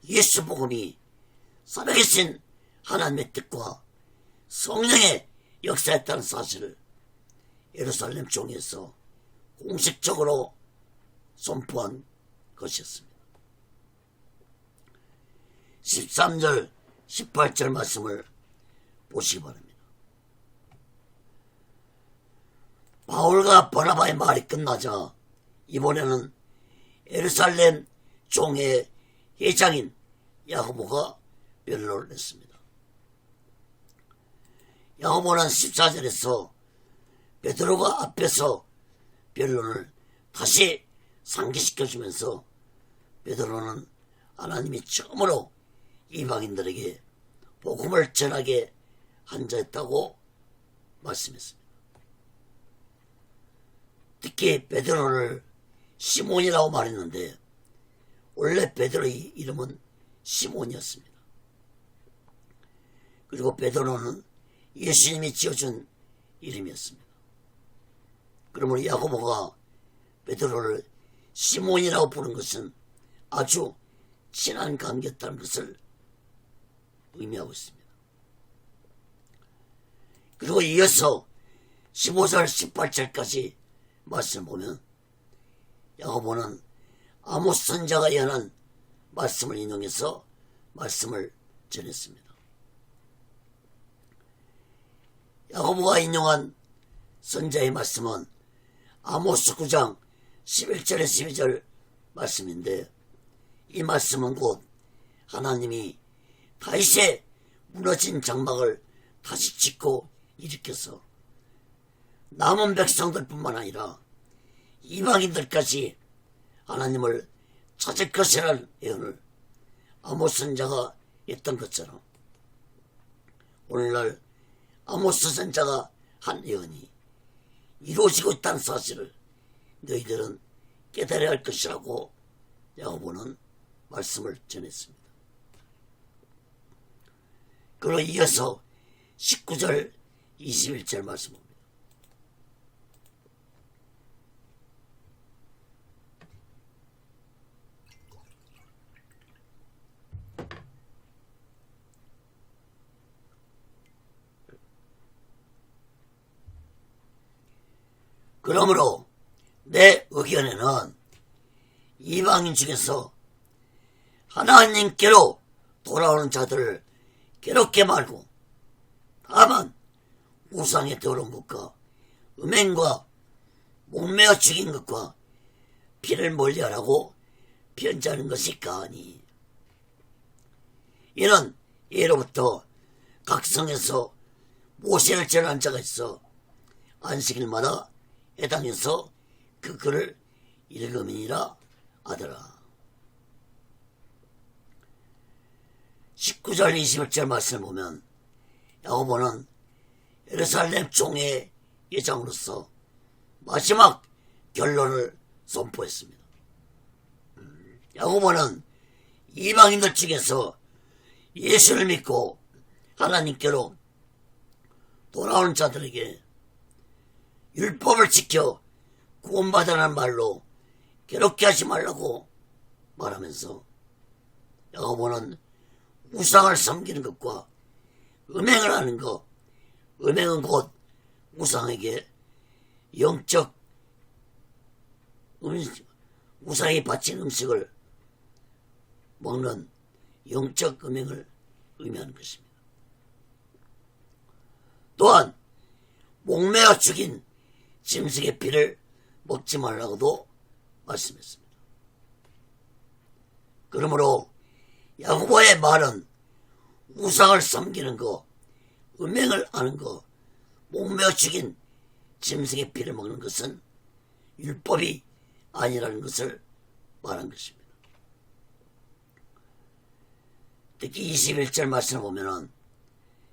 예수 복음이 살아계신 하나님의 뜻과 성령의 역사였다는 사실을 예루살렘 종에서 공식적으로 선포한 것이었습니다. 13절 18절 말씀을 보시기 바랍니다. 바울과 바나바의 말이 끝나자 이번에는 예루살렘 종의 회장인 야고보가 변론을 했습니다. 야고보는 14절에서 베드로가 앞에서 변론을 다시 상기시켜주면서 베드로는 하나님이 처음으로 이방인들에게 복음을 전하게 한 자였다고 말씀했습니다. 특히 베드로를 시몬이라고 말했는데 원래 베드로의 이름은 시몬이었습니다. 그리고 베드로는 예수님이 지어준 이름이었습니다. 그러므로 야고보가 베드로를 시몬이라고 부른 것은 아주 친한 관계였다는 것을 의미하고 있습니다. 그리고 이어서 15절 18절까지 말씀을 보면 야고보는 아모스 선지자가 예언한 말씀을 인용해서 말씀을 전했습니다. 야고보가 인용한 선지자의 말씀은 아모스 9장 11절에 12절 말씀인데 이 말씀은 곧 하나님이 다윗의 무너진 장막을 다시 짓고 일으켜서 남은 백성들뿐만 아니라 이방인들까지 하나님을 찾을 것이라는 예언을 아모스 선지자가 했던 것처럼 오늘날 아모스 선지자가 한 예언이 이루어지고 있다는 사실을 너희들은 깨달아야 할 것이라고 야고보는 말씀을 전했습니다. 그리고 이어서 19절 21절 말씀입니다. 그러므로 내 의견에는 이방인 중에서 하나님께로 돌아오는 자들을 괴롭게 말고 다만 우상에 더러운 것과 음행과 목매어 죽인 것과 피를 멀리하라고 편지하는 것이 가하니 이는 예로부터 각 성에서 모세를 전한 자가 있어 안식일마다 해당해서 그 글을 읽음이니라 하더라. 19절 21절 말씀을 보면 야고보는 예루살렘 종의 예장으로서 마지막 결론을 선포했습니다. 야고보는 이방인들 중에서 예수를 믿고 하나님께로 돌아오는 자들에게 율법을 지켜 구원받으라는 말로 괴롭게 하지 말라고 말하면서 야고보는 우상을 섬기는 것과 음행을 하는 것, 음행은 곧 우상에게 영적 우상이 바친 음식을 먹는 영적 음행을 의미하는 것입니다. 또한 목매어 죽인 짐승의 피를 먹지 말라고도 말씀했습니다. 그러므로 야고보의 말은 우상을 섬기는 것, 음행을 하는 것, 목매어 죽인 짐승의 피를 먹는 것은 율법이 아니라는 것을 말한 것입니다. 특히 21절 말씀을 보면은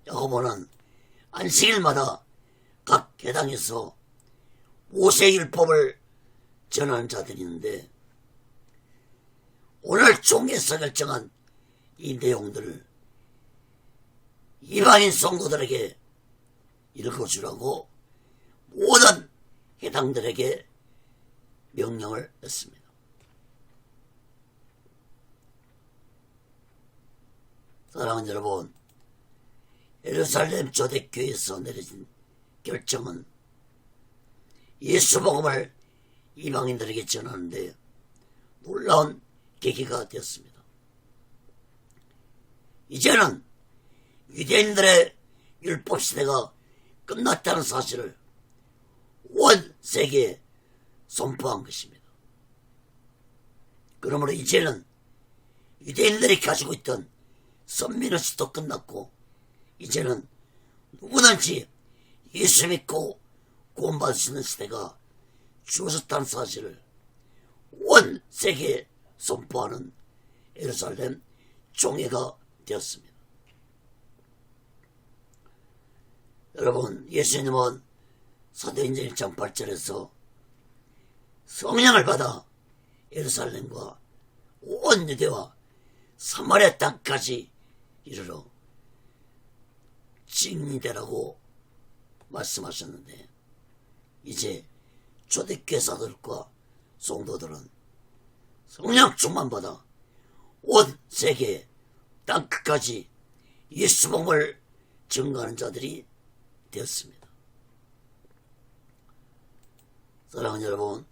야고보는 안식일마다 각 회당에서 모세율법을 전하는 자들이 있는데 오늘 종에서 결정한 이 내용들을 이방인 성도들에게 읽어주라고 모든 회당들에게 명령을 했습니다. 사랑하는 여러분, 예루살렘 초대교회에서 내려진 결정은 예수 복음을 이방인들에게 전하는데 놀라운 계기가 되었습니다. 이제는 유대인들의 율법 시대가 끝났다는 사실을 온 세계에 선포한 것입니다. 그러므로 이제는 유대인들이 가지고 있던 선민의식도 끝났고 이제는 누구든지 예수 믿고 구원받을 수 있는 시대가 주어졌다는 사실을 온 세계에 선포하는 예루살렘 종회가 되었습니다. 여러분, 예수님은 사도행전 1장 8절에서 성령을 받아 예루살렘과 온 유대와 사마리아 땅까지 이르러 증인이 되라고 말씀하셨는데 이제 초대교회 사도들과 성도들은 성령 충만 받아 온 세계 땅 끝까지 예수 복음을 증거하는 자들이 되었습니다. 사랑하는 여러분,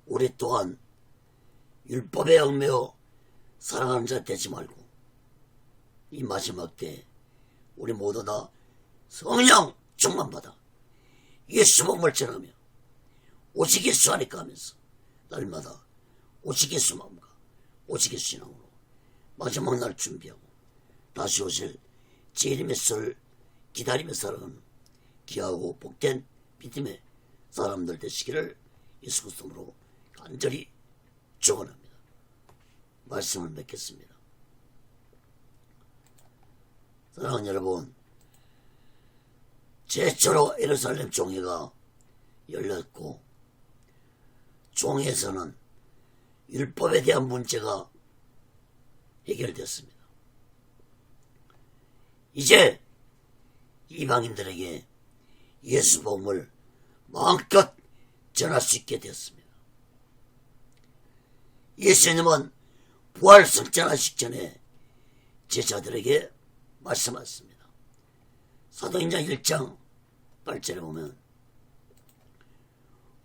우리 또한 율법에 얽매여 사랑하는 자 되지 말고 이 마지막 때 우리 모두 다 성령 충만 받아 예수 복음을 전하며 오직 예수 안에 가면서 날마다 오직 예수 마음과 오직 예수 신앙으로 마지막 날 준비하고 다시 오실 재림의 썰을 기다리며 살아가는 귀하고 복된 믿음의 사람들 되시기를 예수 그리스도로 간절히 축원합니다. 말씀을 맺겠습니다. 사랑하는 여러분, 최초로 예루살렘 종회가 열렸고 종회에서는 율법에 대한 문제가 해결됐습니다. 이제 이방인들에게 예수 복음을 마음껏 전할 수 있게 되었습니다. 예수님은 부활 승천하시기 전에 제자들에게 말씀하셨습니다. 사도행전 1장 8절에 보면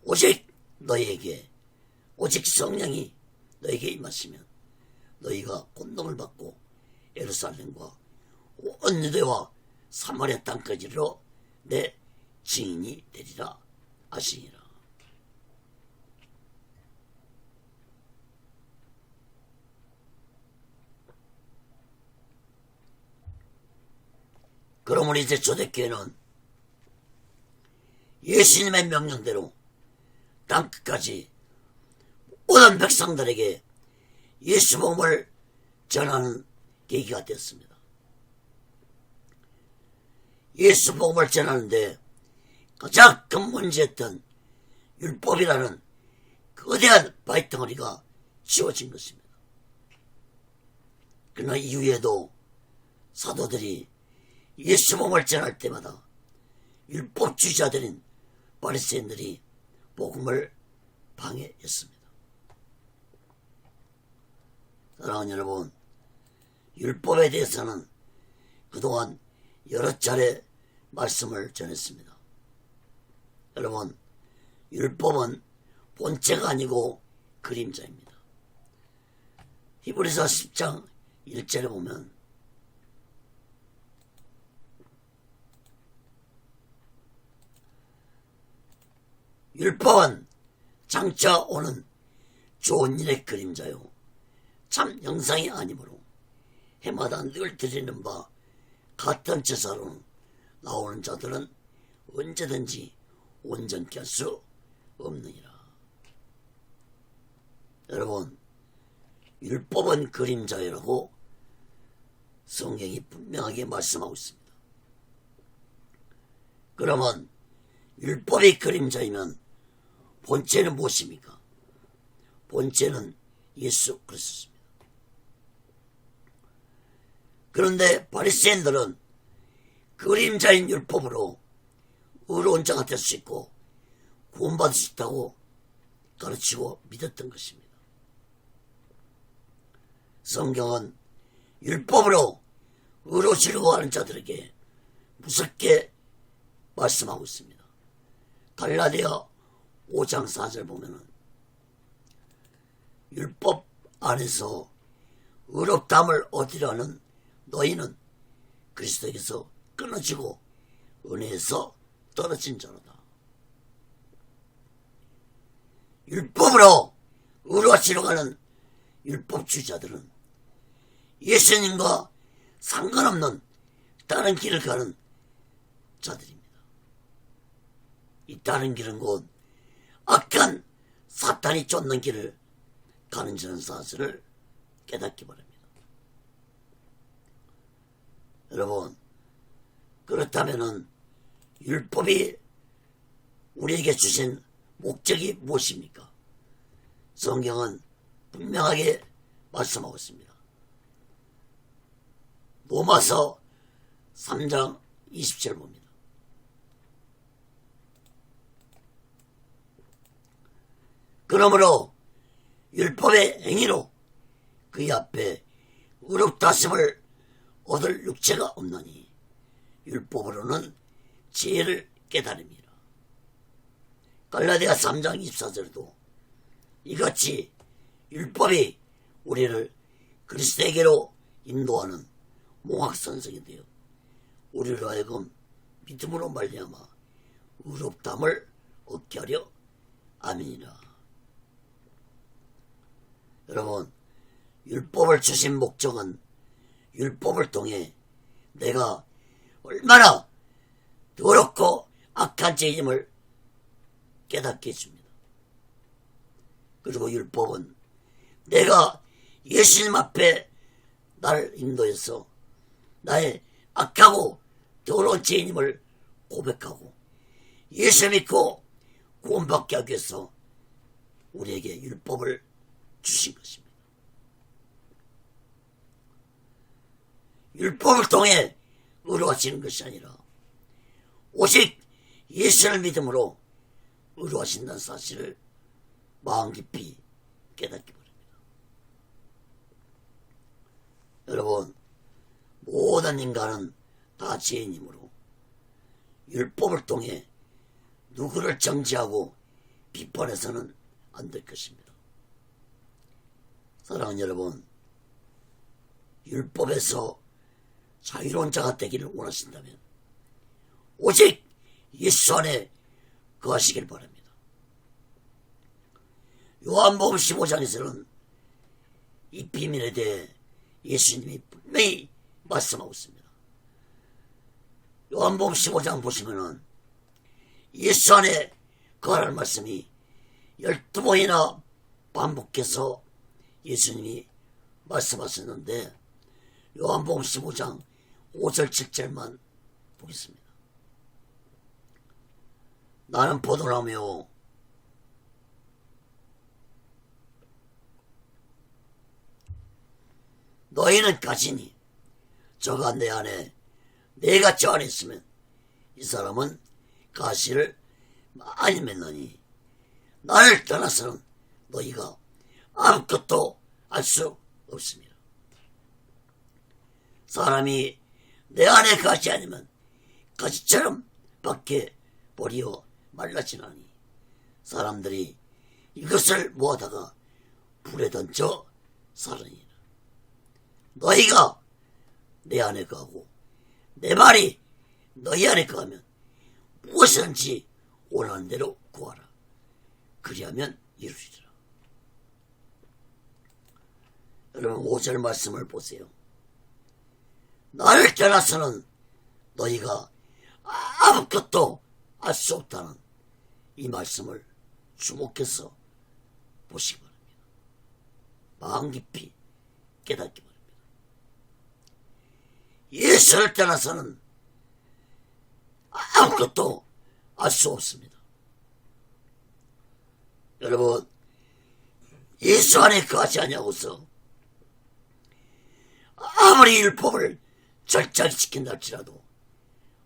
오직 너희에게 오직 성령이 너희에게 임하시면 너희가 권능을 받고 예루살렘과 온 유대와 사마리아 땅까지로 내 증인이 되리라 하시니라. 그러므로 이제 초대교회는 예수님의 명령대로 땅끝까지 모든 백성들에게 예수 복음을 전하는 계기가 되었습니다. 예수 복음을 전하는데 가장 근본지였던 율법이라는 거대한 바위덩어리가 지워진 것입니다. 그러나 이후에도 사도들이 예수 복음을 전할 때마다 율법주의자들인 바리새인들이 복음을 방해했습니다. 사랑하는 여러분, 율법에 대해서는 그동안 여러 차례 말씀을 전했습니다. 여러분, 율법은 본체가 아니고 그림자입니다. 히브리서 10장 1절에 보면 율법은 장차 오는 좋은 일의 그림자요 참 영상이 아니므로 해마다 늘 드리는 바 같은 제사로 나오는 자들은 언제든지 온전케 할 수 없느니라. 여러분, 율법은 그림자라고 성경이 분명하게 말씀하고 있습니다. 그러면 율법이 그림자이면 본체는 무엇입니까? 본체는 예수 그리스도입니다. 그런데 바리새인들은 그림자인 율법으로 의로운 자가 될 수 있고 구원받을 수 있다고 가르치고 믿었던 것입니다. 성경은 율법으로 의로우시려고 하는 자들에게 무섭게 말씀하고 있습니다. 갈라디아 5장 4절 보면은 율법 안에서 의롭다함을 얻으려는 너희는 그리스도에게서 끊어지고 은혜에서 떨어진 자로다. 율법으로 의로워지려고 하는 율법주의자들은 예수님과 상관없는 다른 길을 가는 자들입니다. 이 다른 길은 곧 악한 사탄이 쫓는 길을 가는 저런 사실을 깨닫기 바랍니다. 여러분, 그렇다면은 율법이 우리에게 주신 목적이 무엇입니까? 성경은 분명하게 말씀하고 있습니다. 로마서 3장 20절 봅니다. 그러므로 율법의 행위로 그의 앞에 의롭다 하심을 얻을 육체가 없나니 율법으로는 지혜를 깨달음이라. 갈라디아 3장 24절도 이같이 율법이 우리를 그리스도에게로 인도하는 몽학선생이 되어 우리로 하여금 믿음으로 말미암아 의롭다함을 얻게 하려 아멘이라. 여러분, 율법을 주신 목적은 율법을 통해 내가 얼마나 더럽고 악한 죄임을 깨닫게 해줍니다. 그리고 율법은 내가 예수님 앞에 나를 인도해서 나의 악하고 더러운 죄인임을 고백하고 예수 믿고 구원받게 하기 위해서 우리에게 율법을 주신 것입니다. 율법을 통해 의로워지는 것이 아니라 오직 예수를 믿음으로 의로워하신다는 사실을 마음 깊이 깨닫기 바랍니다. 여러분, 모든 인간은 다 죄인이므로 율법을 통해 누구를 정죄하고 비판해서는 안 될 것입니다. 사랑하는 여러분, 율법에서 자유로운 자가 되기를 원하신다면 오직 예수 안에 거하시길 바랍니다. 요한복음 15장에서는 이 비밀에 대해 예수님이 분명히 말씀하고 있습니다. 요한복음 15장 보시면은 예수 안에 거하라는 말씀이 12번이나 반복해서 예수님이 말씀하셨는데 요한복음 15장 5절 7절만 보겠습니다. 나는 포도나무요 너희는 가지니 저가 내 안에 내가 저 안에 있으면 이 사람은 가시를 많이 맺느니 나를 떠나서는 너희가 아무것도 알 수 없습니다. 사람이 내 안에 가지 아니면 가지처럼 밖에 버리어 말라지나니 사람들이 이것을 모아다가 불에 던져 살으니라. 너희가 내 안에 가고 내 말이 너희 안에 가면 무엇이든지 원하는 대로 구하라. 그리하면 이루리라. 여러분 5절 말씀을 보세요. 나를 떠나서는 너희가 아무것도 알 수 없다는 이 말씀을 주목해서 보시기 바랍니다. 마음 깊이 깨닫기 바랍니다. 예수를 떠나서는 아무것도 알 수 없습니다. 여러분 예수 안에 거하지 아니하고서 아무리 율법을 철저히 지킨다 할지라도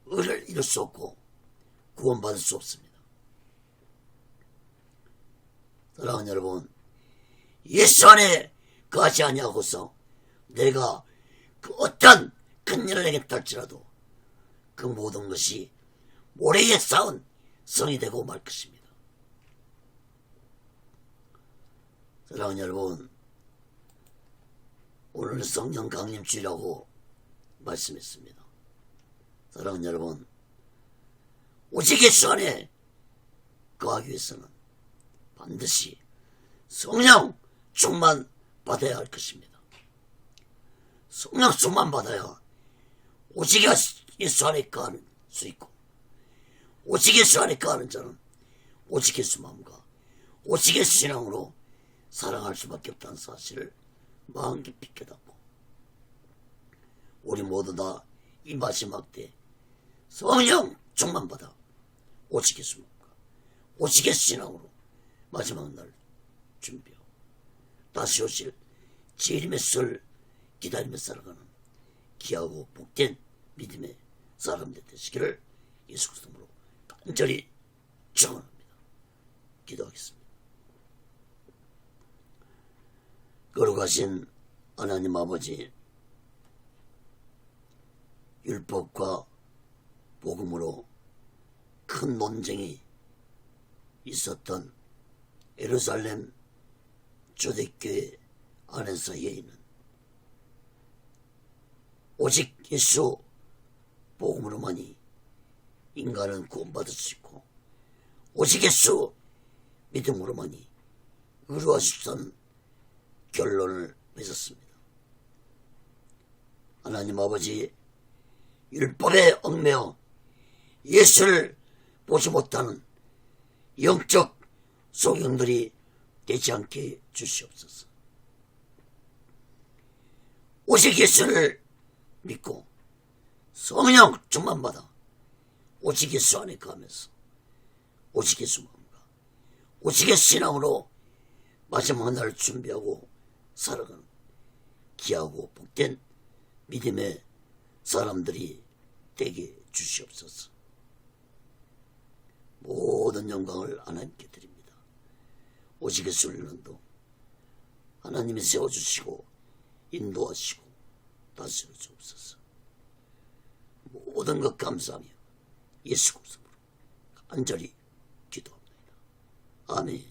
의를 이룰 수 없고 구원받을 수 없습니다. 사랑하는 여러분, 예수 안에 거하지 아니하고서 내가 그 어떤 큰 일을 내겠다 할지라도 그 모든 것이 모래에 쌓은 성이 되고 말 것입니다. 사랑하는 여러분, 오늘 성령 강림 주일이라고 말씀했습니다. 사랑하는 여러분, 오직 예수 안에 거하기 위해서는 반드시 성령 충만 받아야 할 것입니다. 성령 충만 받아야 오직 예수 안에 거하는 수 있고, 오직 예수 안에 거하는 자는 오직 예수 마음과 오직 예수 신앙으로 살아갈 수밖에 없다는 사실을 마음 깊이 깨닫고, 우리 모두 다 이 마지막 때 성령 충만 받아 오직 예수 마음과 오직 예수 신앙으로 마지막 날 준비하고 다시 오실 재림의 설 기다리며 살아가는 귀하고 복된 믿음의 사람들 되시기를 예수 그리스도로 간절히 축원합니다. 기도하겠습니다. 거룩하신 하나님 아버지, 율법과 복음으로 큰 논쟁이 있었던 예루살렘 초대교회 안에서의 있는 오직 예수 복음으로만이 인간은 구원받을 수 있고 오직 예수 믿음으로만이 의로할 수 있다는 결론을 맺었습니다. 하나님 아버지, 율법에 얽매여 예수를 보지 못하는 영적 소경들이 되지 않게 주시옵소서. 오직 예수를 믿고 성령 충만 받아 오직 예수 안에 거하면서 오직 예수 마음과 오직 예수 신앙으로 마지막 날을 준비하고 살아가는 귀하고 복된 믿음의 사람들이 되게 주시옵소서. 모든 영광을 하나님께 드립니다. 오직 예수 훈련도 하나님이 세워주시고 인도하시고 다스려 주옵소서. 모든 것 감사하며 예수 그리스도로 간절히 기도합니다. 아멘.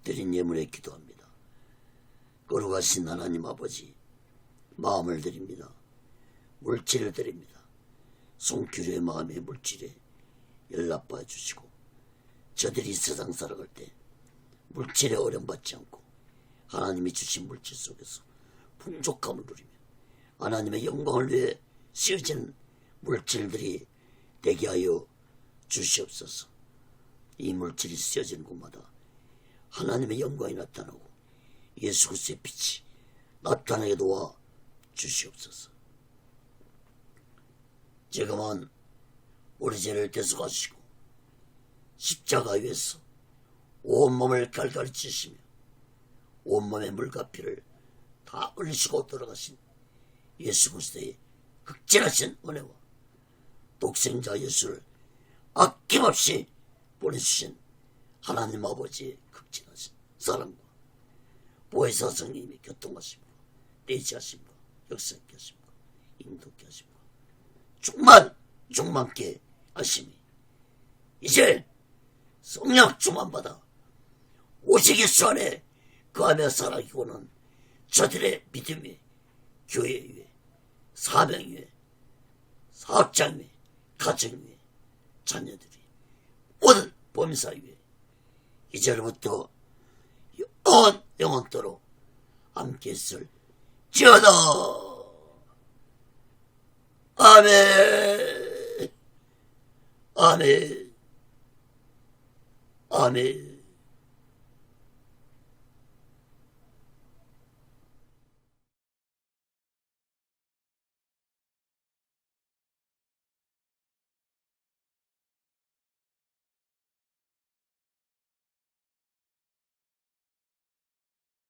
드린 예물에 기도합니다. 거룩하신 하나님 아버지, 마음을 드립니다. 물질을 드립니다. 송규류의 마음의 물질에 연락받아 주시고 저들이 세상 살아갈 때 물질에 어려움받지 않고 하나님이 주신 물질 속에서 풍족함을 누리며 하나님의 영광을 위해 쓰여지는 물질들이 되게 하여 주시옵소서. 이 물질이 쓰여지는 곳마다 하나님의 영광이 나타나고 예수 그리스도의 빛이 나타나게 도와 주시옵소서. 지금은 우리 죄를 대속하시고 십자가 위에서 온몸을 갈갈이 찢으시며 온몸의 물과 피를 다 흘리시고 돌아가신 예수 그리스도의 극진하신 은혜와 독생자 예수를 아낌없이 보내주신 하나님 아버지의 극진하신 사랑과 보혜사성님이 교통하십니다. 내지하십니다. 역사하게 하십니다. 인도하게 하십니다. 충만케 하시니 이제 성령 충만받아 오시기수 안에 거하며 살아가고는 저들의 믿음이 교회 위에 사명 위에 사업장 위에 가정 위에 자녀들이 모든 범사 위에 이제부터 영원토록 함께 있을지어다. 아멘. 아멘. 아멘.